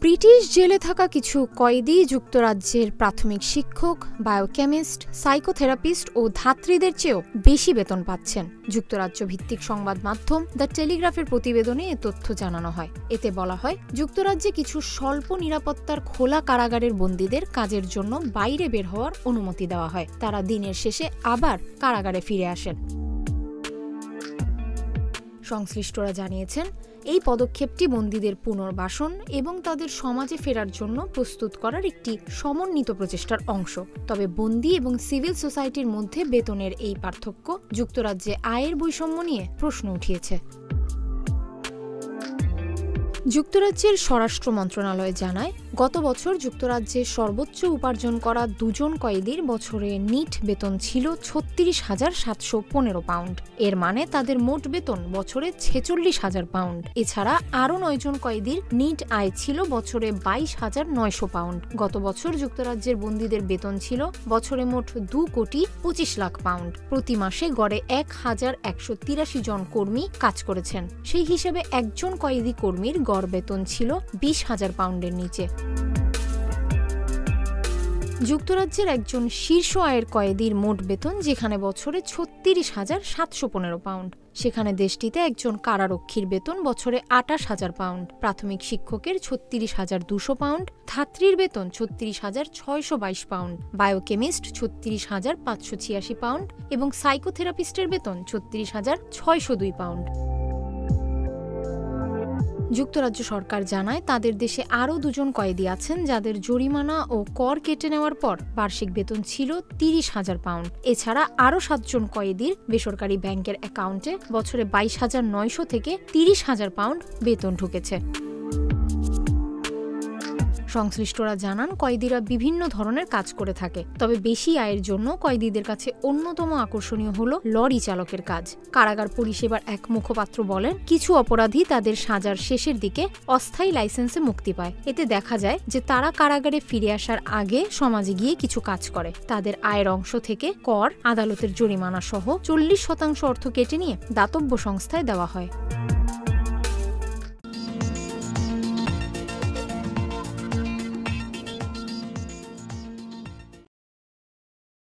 British জেলে থাকা কিছু কয়েদি যুক্তরাজ্যের প্রাথমিক শিক্ষক, বায়োকেমিস্ট, সাইকোথেরাপিস্ট ও ধাত্রীদের চেয়েও বেশি বেতন পাচ্ছেন। যুক্তরাজ্য ভিত্তিক সংবাদ মাধ্যম দ্য টেলিগ্রাফের প্রতিবেদনে এ তথ্য জানানো হয়। এতে বলা হয়, যুক্তরাজ্যে কিছু স্বল্প নিরাপত্তার খোলা কারাগারের বন্দীদের কাজের জন্য বাইরে বের হওয়ার অনুমতি দেওয়া হয়। তারা দিনের শেষে আবার কারাগারে ফিরে আসেন। সংশ্লিষ্টরা জানিয়েছেন, এই পদক্ষেপটি বন্দীদের পুনর্বাসন এবং তাদের সমাজে ফেরার জন্য প্রস্তুত করার একটি সমন্বিত প্রচেষ্টার অংশ। তবে বন্দী এবং সিভিল সোসাইটির মধ্যে বেতনের এই পার্থক্য যুক্তরাজ্যে আয়ের বৈষম্য নিয়ে প্রশ্ন উঠিয়েছে। যুক্তরাজ্যের স্বরাষ্ট্র মন্ত্রণালয় জানায়, গত বছর যুক্তরাজ্যে সর্বোচ্চ উপার্জন করা দুজন কয়েদির বছরে নিট বেতন ছিল ৩৬,৭১৫ পাউন্ড। এর মানে তাদের মোট বেতন বছরে ৪৬,০০০ পাউন্ড। এছাড়া আরও ৯ জন কয়েদির নিট আয় ছিল বছরে ২২,৯০০ পাউন্ড। গত বছর যুক্তরাজ্যের বন্দীদের বেতন ছিল বছরে মোট ২,২৫,০০,০০০ পাউন্ড। প্রতি মাসে গড়ে ১,১৮৩ জন কর্মী কাজ করেছেন। সেই হিসেবে একজন কয়েদি কর্মীর গড় বেতন ছিল ২০,০০০ পাউন্ডের নিচে। যুক্তরাজ্যের একজন শীর্ষ আয়ের কয়েদির মোট বেতন যেখানে বছরে ৩৬,৭১৫ পাউন্ড, সেখানে দেশটিতে একজন কারারক্ষীর বেতন বছরে ২৮,০০০ পাউন্ড, প্রাথমিক শিক্ষকের ৩৬,২০০ পাউন্ড, ধাত্রীর বেতন ৩৬,৬২২ পাউন্ড, বায়োকেমিস্ট ৩৬,৫৮৬ পাউন্ড এবং সাইকোথেরাপিস্টের বেতন ৩৬,৬০২ পাউন্ড। যুক্তরাজ্য সরকার জানায়, তাদের দেশে আরও ২ জন কয়েদি আছেন যাদের জরিমানা ও কর কেটে নেওয়ার পর বার্ষিক বেতন ছিল ৩০,০০০ পাউন্ড। এছাড়া আরও ৭ জন কয়েদির বেসরকারি ব্যাংকের অ্যাকাউন্টে বছরে ২২,৯০০ থেকে ৩০,০০০ পাউন্ড বেতন ঢুকেছে। সংশ্লিষ্টরা জানান, কয়েদিরা বিভিন্ন ধরনের কাজ করে থাকে, তবে বেশি আয়ের জন্য কয়েদিদের কাছে অন্যতম আকর্ষণীয় হল লরি চালকের কাজ। কারাগার পরিষেবার এক মুখপাত্র বলেন, কিছু অপরাধী তাদের সাজার শেষের দিকে অস্থায়ী লাইসেন্সে মুক্তি পায়। এতে দেখা যায় যে তারা কারাগারে ফিরে আসার আগে সমাজে গিয়ে কিছু কাজ করে। তাদের আয়ের অংশ থেকে কর, আদালতের জরিমানা সহ ৪০% অর্থ কেটে নিয়ে দাতব্য সংস্থায় দেওয়া হয়।